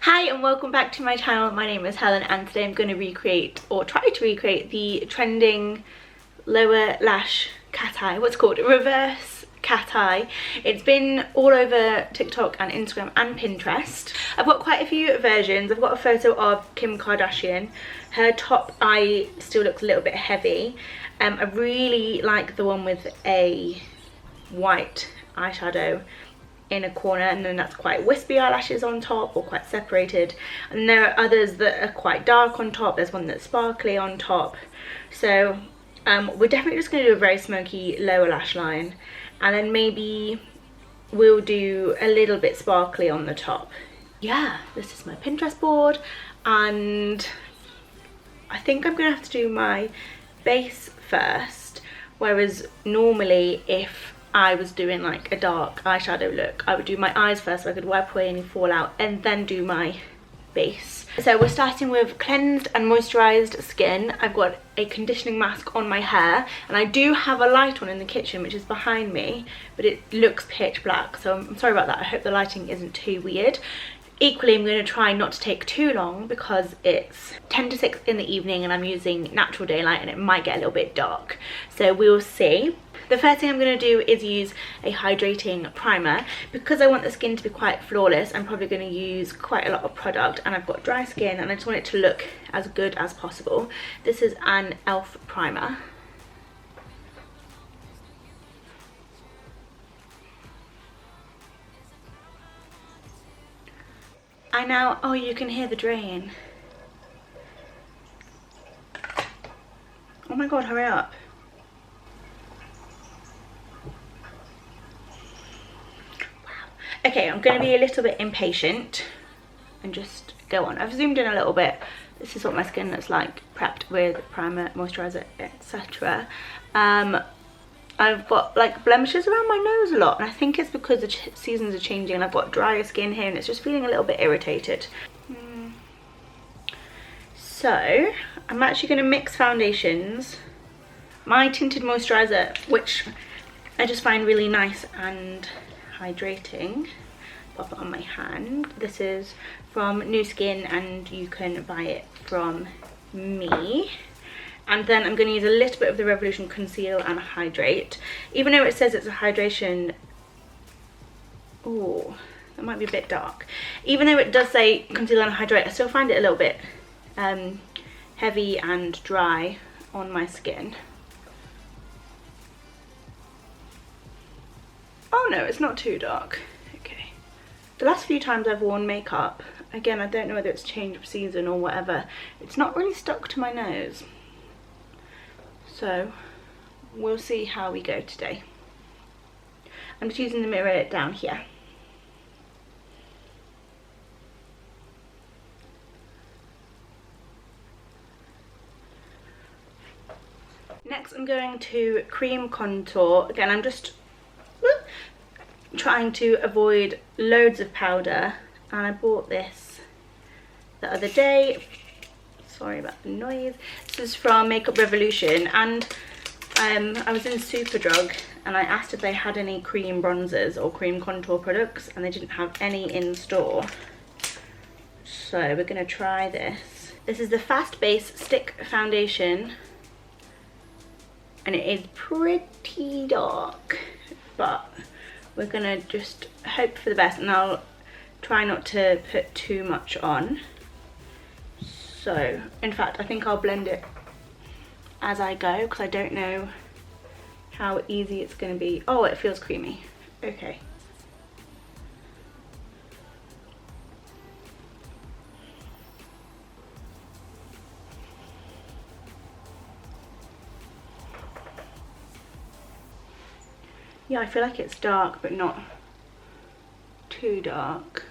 Hi and welcome back to my channel. My name is Helen and today I'm going to recreate or try to recreate the trending lower lash cat eye, what's it called, reverse cat eye. It's been all over TikTok and Instagram and Pinterest. I've got quite a few versions. I've got a photo of Kim Kardashian. Her top eye still looks a little bit heavy. I really like the one with a white eyeshadow in a corner, and then that's quite wispy eyelashes on top or quite separated, and there are others that are quite dark on top. There's one that's sparkly on top. So we're definitely just going to do a very smoky lower lash line, and then maybe we'll do a little bit sparkly on the top. Yeah, this is my Pinterest board, and I think I'm gonna have to do my base first, whereas normally if I was doing like a dark eyeshadow look, I would do my eyes first so I could wipe away any fallout and then do my base. So we're starting with cleansed and moisturised skin. I've got a conditioning mask on my hair, and I do have a light on in the kitchen which is behind me, but it looks pitch black, so I'm sorry about that. I hope the lighting isn't too weird. Equally, I'm going to try not to take too long because it's 10 to 6 in the evening and I'm using natural daylight and it might get a little bit dark. So we'll see. The first thing I'm going to do is use a hydrating primer. Because I want the skin to be quite flawless, I'm probably going to use quite a lot of product, and I've got dry skin and I just want it to look as good as possible. This is an e.l.f. primer. Oh, you can hear the drain. Oh my god, hurry up. Wow. Okay, I'm going to be a little bit impatient and just go on. I've zoomed in a little bit. This is what my skin looks like, prepped with primer, moisturiser, etc. I've got like blemishes around my nose a lot, and I think it's because the seasons are changing and I've got drier skin here and it's just feeling a little bit irritated. So I'm actually going to mix foundations. My tinted moisturiser, which I just find really nice and hydrating, pop it on my hand. This is from NuSkin and you can buy it from me. And then I'm going to use a little bit of the Revolution Conceal and Hydrate. Even though it says it's a hydration... Oh, that might be a bit dark. Even though it does say Conceal and Hydrate, I still find it a little bit heavy and dry on my skin. Oh no, it's not too dark. Okay. The last few times I've worn makeup, again, I don't know whether it's change of season or whatever, it's not really stuck to my nose. So we'll see how we go today. I'm just using the mirror down here. Next I'm going to cream contour. Again, I'm just trying to avoid loads of powder, and I bought this the other day. Sorry about the noise. This is from Makeup Revolution, and I was in Superdrug and I asked if they had any cream bronzers or cream contour products, and they didn't have any in store. So we're going to try this. This is the Fast Base Stick Foundation, and it is pretty dark, but we're going to just hope for the best, and I'll try not to put too much on. So, in fact, I think I'll blend it as I go because I don't know how easy it's going to be. Oh, it feels creamy. Okay. Yeah, I feel like it's dark, but not too dark.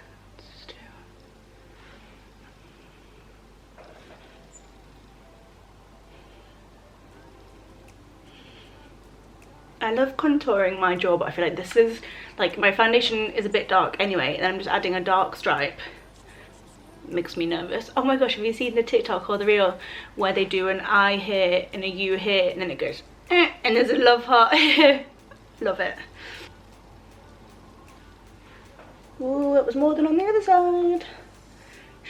I love contouring my jaw, but I feel like this is, like, my foundation is a bit dark anyway, and I'm just adding a dark stripe. It makes me nervous. Oh my gosh, have you seen the TikTok or the reel where they do an eye here and a U here, and then it goes, and there's a love heart here. Love it. Ooh, it was more than on the other side.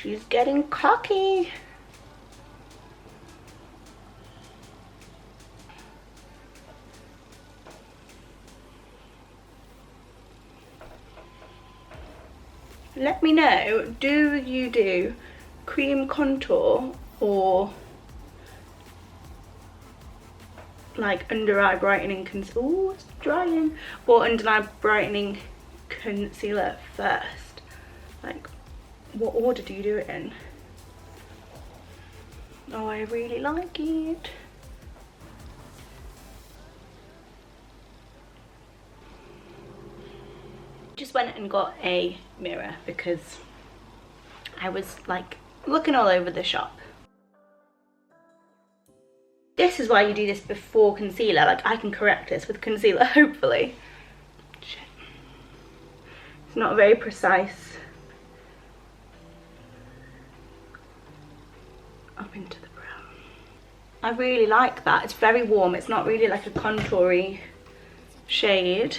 She's getting cocky. Let me know, do you do cream contour or like under eye brightening concealer? Oh, it's drying. Or under eye brightening concealer first? Like, what order do you do it in? Oh, I really like it. Just went and got a mirror because I was like looking all over the shop. This is why you do this before concealer. Like, I can correct this with concealer, hopefully. Shit. It's not very precise. Up into the brow. I really like that. It's very warm. It's not really like a contoury shade,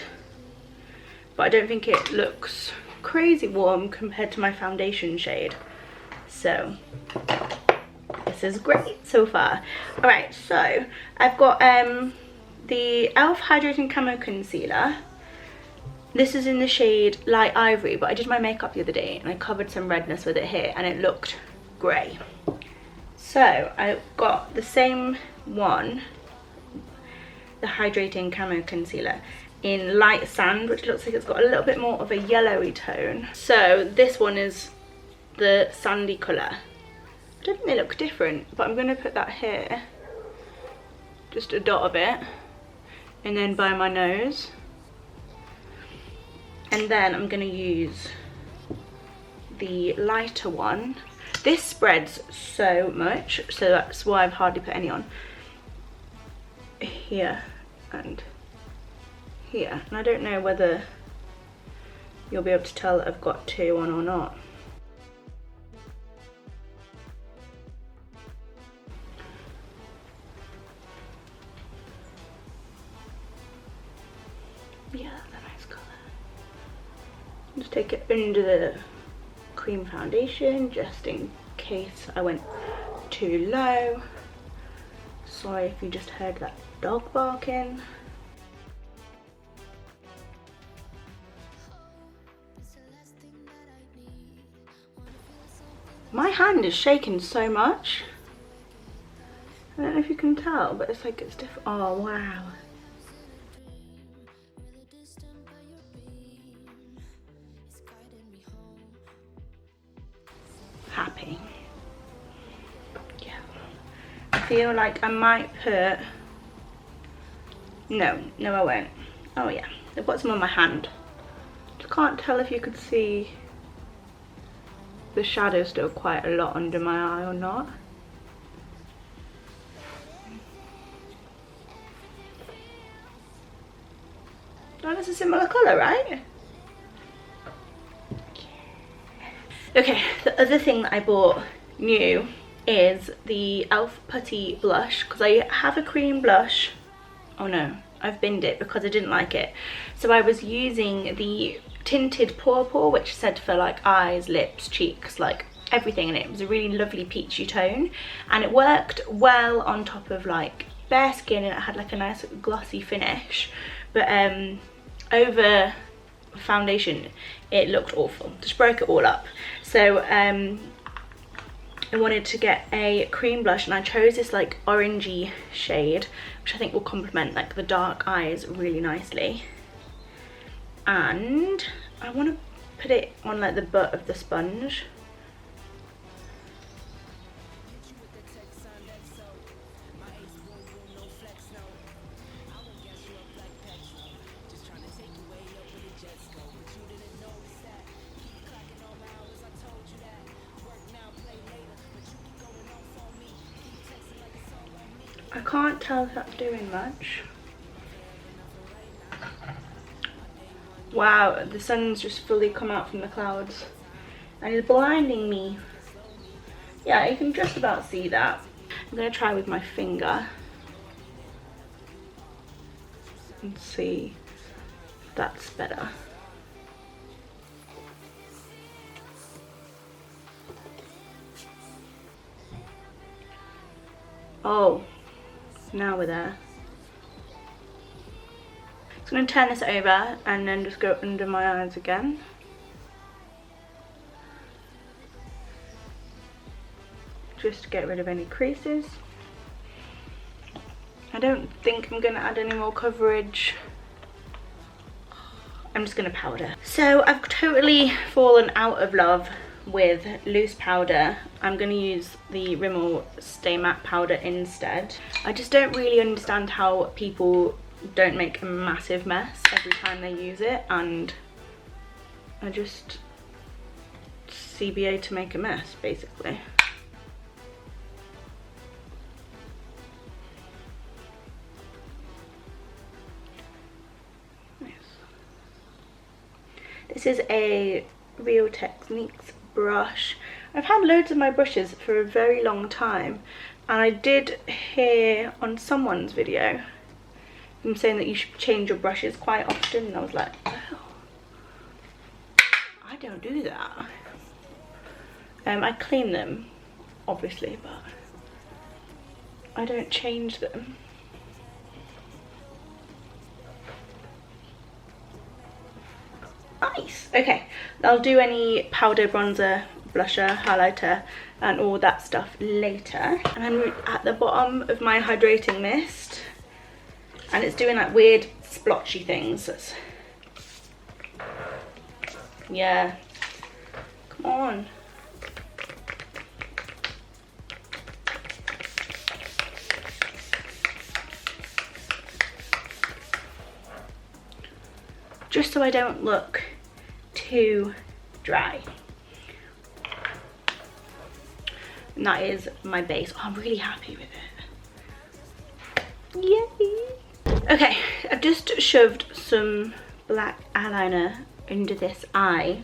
but I don't think it looks crazy warm compared to my foundation shade. So this is great so far. Alright, so I've got the e.l.f. Hydrating Camo Concealer. This is in the shade Light Ivory, but I did my makeup the other day and I covered some redness with it here and it looked grey. So I got the same one, the Hydrating Camo Concealer, in Light Sand, which looks like it's got a little bit more of a yellowy tone. So this one is the sandy colour. I don't think they look different, but I'm going to put that here, just a dot of it, and then by my nose. And then I'm going to use the lighter one. This spreads so much, so that's why I've hardly put any on. Here and here. And I don't know whether you'll be able to tell that I've got two on or not. Yeah, that's a nice colour. Just take it under the cream foundation, just in case I went too low. Sorry if you just heard that dog barking. My hand is shaking so much. I don't know if you can tell, but it's like it's different. Oh wow. Happy. Yeah. I feel like I might put... No I won't. Oh yeah, I've got some on my hand. Just can't tell if you could see the shadow still quite a lot under my eye or not. Oh, that's a similar colour, right? Okay, the other thing that I bought new is the e.l.f. Putty Blush, because I have a cream blush. Oh no, I've binned it because I didn't like it. So I was using the tinted Purple, which said for like eyes, lips, cheeks, like everything in it. It was a really lovely peachy tone and it worked well on top of like bare skin and it had like a nice glossy finish, but over foundation it looked awful, just broke it all up. So I wanted to get a cream blush and I chose this like orangey shade, which I think will complement like the dark eyes really nicely. And I want to put it on like the butt of the sponge. I can't tell if that's doing much. Wow, the sun's just fully come out from the clouds and it's blinding me. Yeah, you can just about see that. I'm going to try with my finger and see if that's better. Oh, now we're there. So I'm going to turn this over and then just go under my eyes again. Just to get rid of any creases. I don't think I'm going to add any more coverage. I'm just going to powder. So I've totally fallen out of love with loose powder. I'm going to use the Rimmel Stay Matte powder instead. I just don't really understand how people don't make a massive mess every time they use it, and I just CBA to make a mess basically. This is a Real Techniques brush. I've had loads of my brushes for a very long time, and I did hear on someone's video them saying that you should change your brushes quite often, and I was like, oh, I don't do that. I clean them, obviously, but I don't change them. Nice. Okay, I'll do any powder, bronzer, blusher, highlighter and all that stuff later. And I'm at the bottom of my hydrating mist, and it's doing like weird splotchy things. Yeah, come on. Just so I don't look too dry. And that is my base. Oh, I'm really happy with it. Yay! Okay, I've just shoved some black eyeliner under this eye.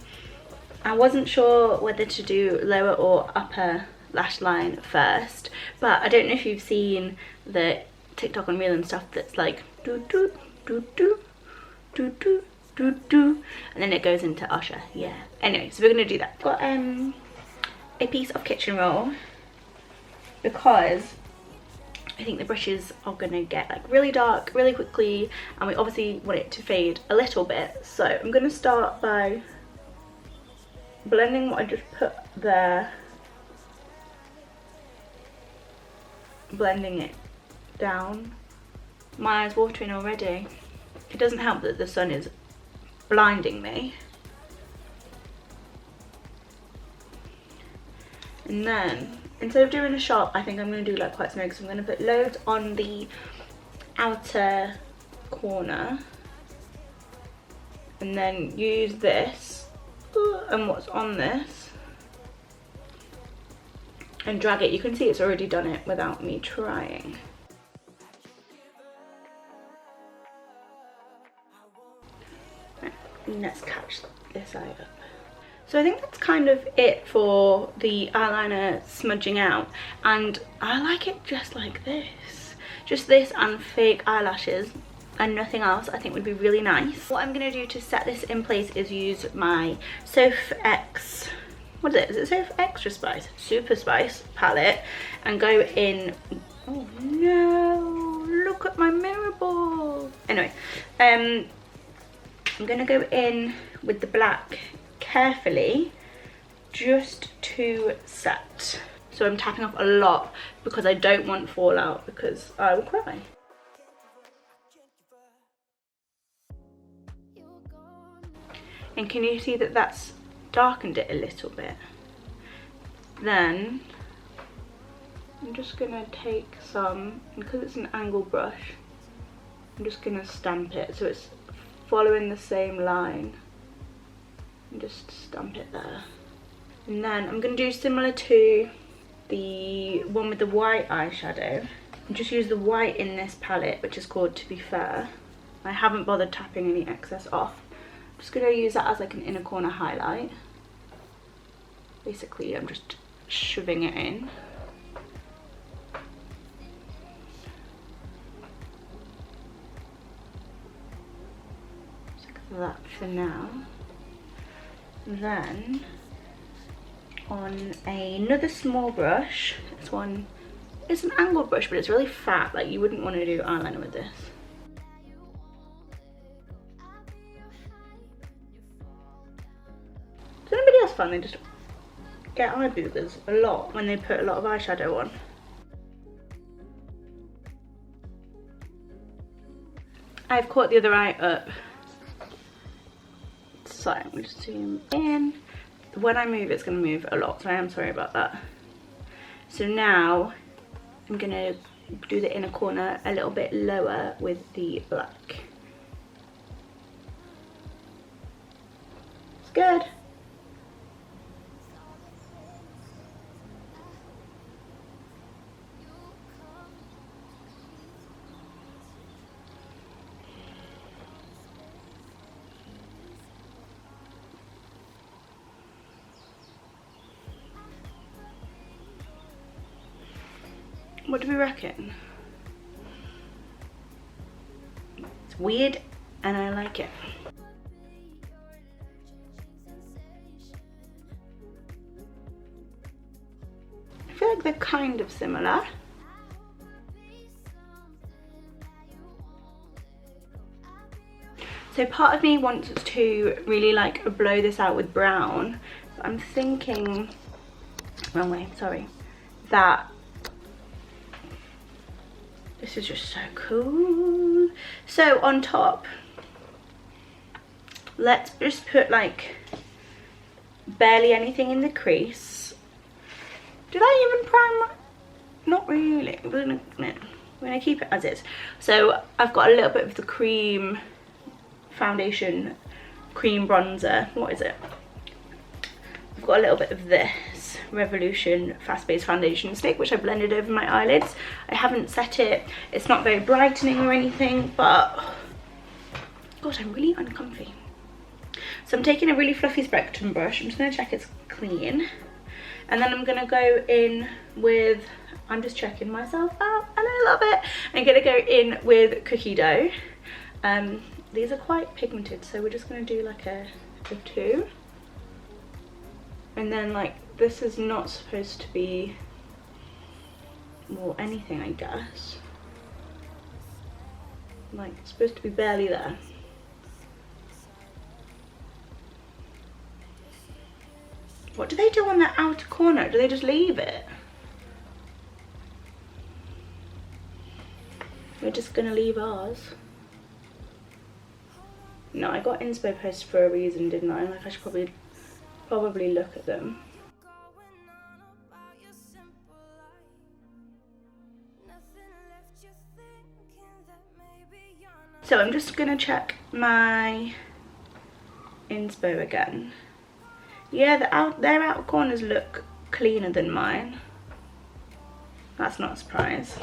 I wasn't sure whether to do lower or upper lash line first, but I don't know if you've seen the TikTok and Reel and stuff that's like do do do do do do do do, and then it goes into Usher. Yeah. Anyway, so we're gonna do that. Got a piece of kitchen roll because I think the brushes are gonna get like really dark really quickly, and we obviously want it to fade a little bit. So I'm gonna start by blending what I just put there, blending it down. My eye's watering already. It doesn't help that the sun is blinding me. And then instead of doing a sharp, I think I'm going to do like quite smooth. So I'm going to put loads on the outer corner and then use this and what's on this and drag it. You can see it's already done it without me trying. Let's catch this eye up. So I think that's kind of it for the eyeliner smudging out, and I like it just like this. Just this and fake eyelashes and nothing else I think would be really nice. What I'm going to do to set this in place is use my Soph X, what is it? Is it Soph Extra Spice? Super Spice palette, and go in, oh no, look at my mirror ball. Anyway, I'm going to go in with the black carefully just to set. So I'm tapping off a lot because I don't want fallout, because I will cry. And can you see that that's darkened it a little bit? Then I'm just going to take some, because it's an angle brush, I'm just going to stamp it so it's following the same line, and just stamp it there. And then I'm going to do similar to the one with the white eyeshadow, and just use the white in this palette, which is called To Be Fair. I haven't bothered tapping any excess off. I'm just going to use that as like an inner corner highlight. Basically I'm just shoving it in. That for now. Then on another small brush, this one It's an angled brush, but it's really fat. Like, you wouldn't want to do eyeliner with this. Does anybody else find they just get eye boogers a lot when they put a lot of eyeshadow on? I've caught the other eye up. So I'm going to zoom in. When I move, it's going to move a lot, so I am sorry about that. So now I'm going to do the inner corner a little bit lower with the black. It's good. What do we reckon? It's weird and I like it. I feel like they're kind of similar. So part of me wants to really like blow this out with brown, but I'm thinking, wrong way, sorry, that this is just so cool. So on top, let's just put like barely anything in the crease. Did I even prime? Not really. We're gonna keep it as is. So I've got a little bit of the cream foundation, cream bronzer. What is it? I've got a little bit of this Revolution Fast Base Foundation Stick, which I blended over my eyelids. I haven't set it. It's not very brightening or anything, but God, I'm really uncomfy. So I'm taking a really fluffy Spectrum brush. I'm just going to check it's clean. And then I'm going to go in with, I'm just checking myself out a little bit. I'm going to go in with cookie dough. These are quite pigmented, so we're just going to do like a 2. And then like, this is not supposed to be, well, anything, I guess. Like, it's supposed to be barely there. What do they do on that outer corner? Do they just leave it? We're just gonna leave ours. No, I got inspo posts for a reason, didn't I? Like, I should probably look at them. So I'm just gonna check my inspo again. Yeah, their outer corners look cleaner than mine. That's not a surprise.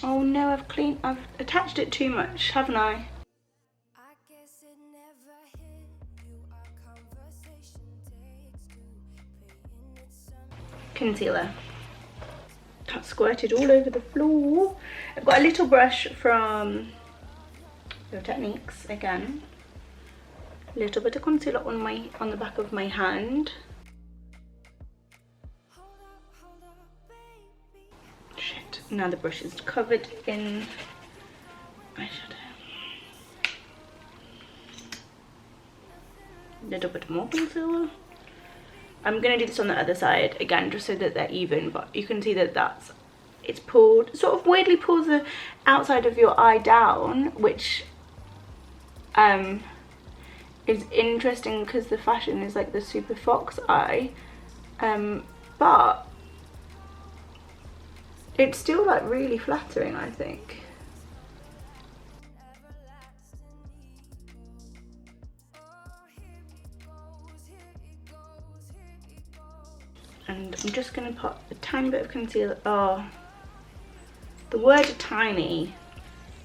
Oh no, I've attached it too much, haven't I? Concealer. That squirted all over the floor. I've got a little brush from Your Techniques again. A little bit of concealer on the back of my hand. Shit, now the brush is covered in eyeshadow. A little bit more concealer. I'm going to do this on the other side again, just so that they're even, but you can see that it's pulled, sort of weirdly pulls the outside of your eye down, which is interesting because the fashion is like the super fox eye, but it's still like really flattering, I think. And I'm just going to put a tiny bit of concealer. Oh, the word tiny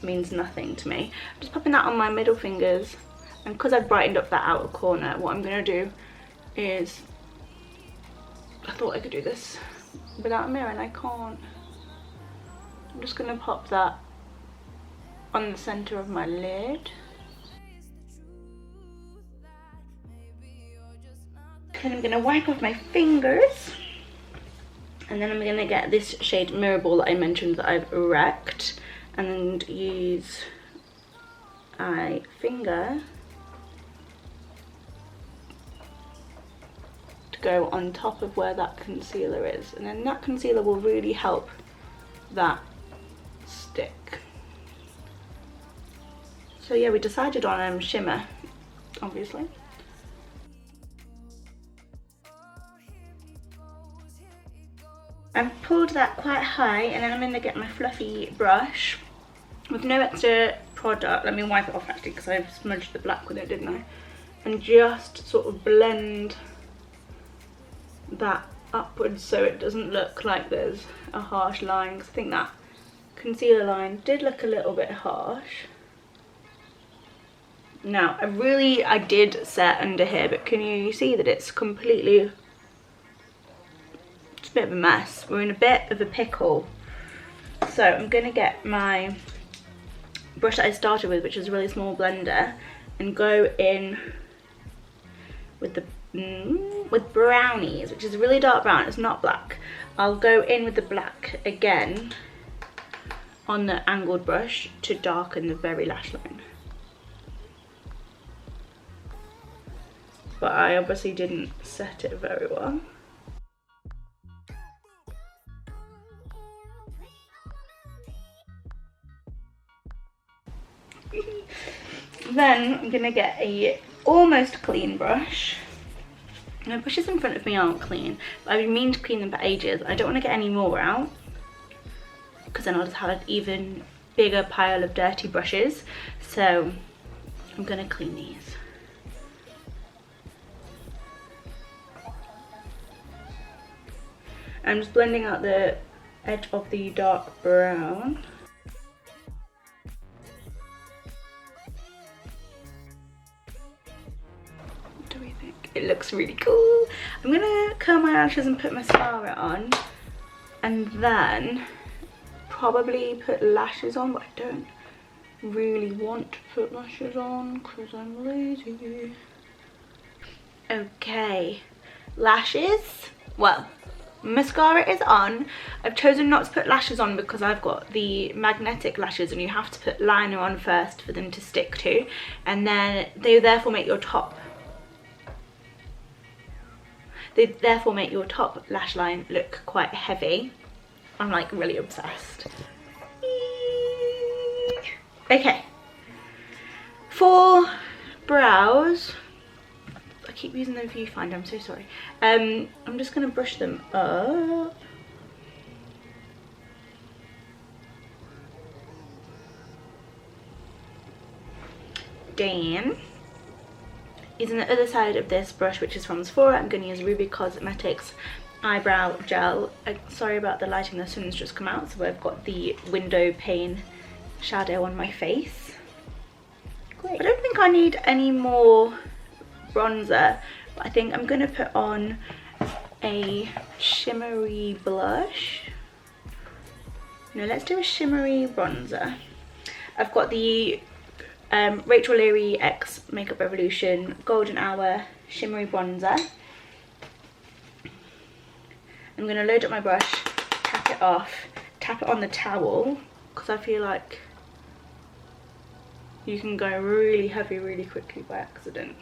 means nothing to me. I'm just popping that on my middle fingers. And because I've brightened up that outer corner, what I'm going to do is, I thought I could do this without a mirror and I can't. I'm just going to pop that on the center of my lid. Then I'm gonna wipe off my fingers. And then I'm gonna get this shade Mirror Ball that I mentioned that I've wrecked, and use my finger to go on top of where that concealer is, and then that concealer will really help that stick. So yeah, we decided on shimmer, obviously. I've pulled that quite high, and then I'm going to get my fluffy brush with no extra product. Let me wipe it off actually, because I smudged the black with it, didn't I? And just sort of blend that upwards so it doesn't look like there's a harsh line, because I think that concealer line did look a little bit harsh. Now, I did set under here, but can you see that it's completely... It's a bit of a mess. We're in a bit of a pickle. So I'm going to get my brush that I started with, which is a really small blender, and go in with the with brownies, which is a really dark brown. It's not black. I'll go in with the black again on the angled brush to darken the very lash line. But I obviously didn't set it very well. Then I'm gonna get a almost clean brush. My brushes in front of me aren't clean, but I've been meaning to clean them for ages. I don't want to get any more out, because then I'll just have an even bigger pile of dirty brushes. So I'm gonna clean these. I'm just blending out the edge of the dark brown. What do we think? It looks really cool. I'm gonna curl my lashes and put mascara on, and then probably put lashes on, but I don't really want to put lashes on because I'm lazy. Okay, lashes. Well, mascara is on. I've chosen not to put lashes on because I've got the magnetic lashes, and you have to put liner on first for them to stick to, and then they therefore make your top lash line look quite heavy. I'm like really obsessed. Okay, for brows, I keep using the viewfinder, I'm so sorry. I'm just gonna brush them up. Then, using the other side of this brush, which is from Sephora, I'm gonna use Ruby Cosmetics eyebrow gel. Sorry about the lighting, the sun's just come out, so I've got the window pane shadow on my face. Great. I don't think I need any more bronzer, but I think I'm gonna put on a shimmery blush. No, let's do a shimmery bronzer. I've got the Rachel Leary X Makeup Revolution Golden Hour shimmery bronzer. I'm gonna load up my brush, tap it off, tap it on the towel, because I feel like you can go really heavy really quickly by accident.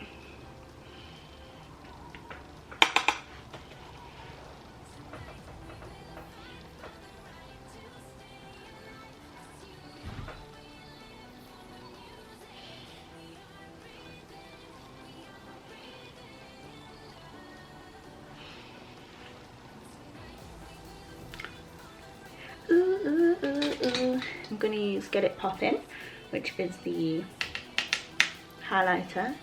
I'm gonna use Get It Poppin', which is the highlighter.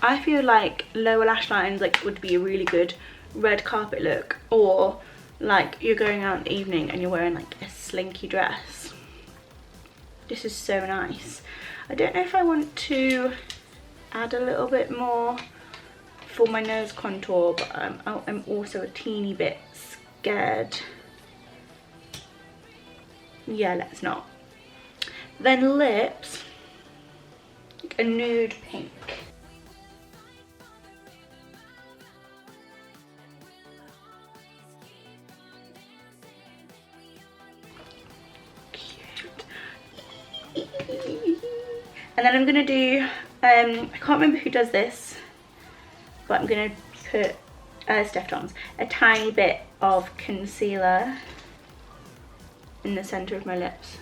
I feel like lower lash lines would be a really good red carpet look, or like you're going out in the evening and you're wearing like a slinky dress. This is so nice. I don't know if I want to add a little bit more for my nose contour, but I'm also a teeny bit scared. Yeah, let's not. Then lips, like a nude pink. And then I'm gonna do, I can't remember who does this, but I'm gonna put, Steph Jones, a tiny bit of concealer in the center of my lips.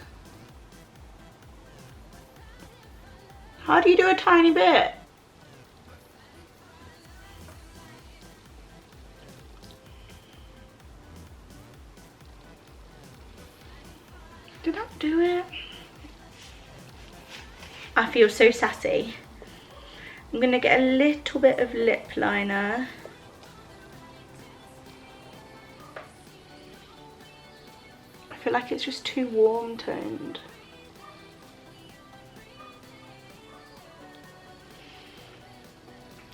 How do you do a tiny bit? Did that do it? I feel so sassy. I'm gonna get a little bit of lip liner. I feel like it's just too warm toned.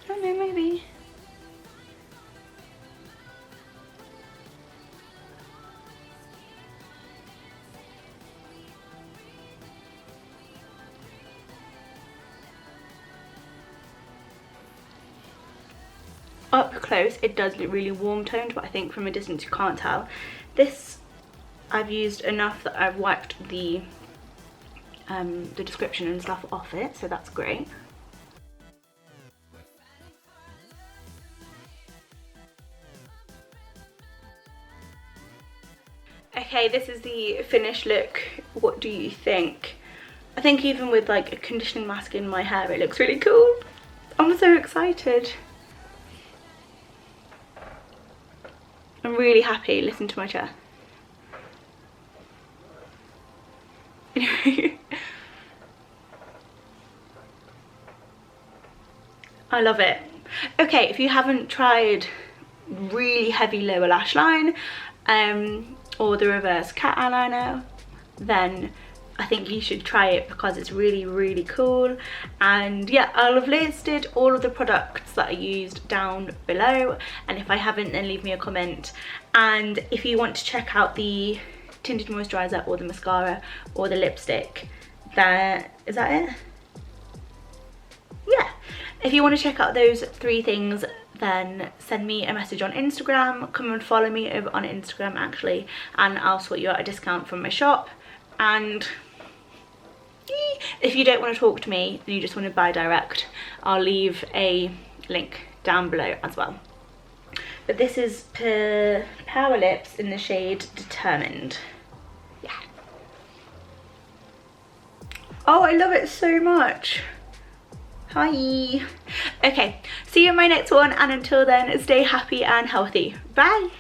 I don't know, maybe. Up close it does look really warm toned, but I think from a distance you can't tell. This I've used enough that I've wiped the description and stuff off it, so that's great. Okay, this is the finished look. What do you think? I think even with like a conditioning mask in my hair, it looks really cool. I'm so excited. I'm really happy. Listen to my chair. I love it. Okay, if you haven't tried really heavy lower lash line or the reverse cat eyeliner, then I think you should try it because it's really, really cool. And yeah, I'll have listed all of the products that I used down below, and if I haven't, then leave me a comment. And if you want to check out the tinted moisturiser or the mascara or the lipstick, then is that it? Yeah, if you want to check out those 3 things, then send me a message on Instagram. Come and follow me over on Instagram actually, and I'll sort you out a discount from my shop. And if you don't want to talk to me and you just want to buy direct, I'll leave a link down below as well. But this is Power Lips in the shade Determined. Yeah. Oh, I love it so much. Hi. Okay, see you in my next one, and until then, stay happy and healthy. Bye.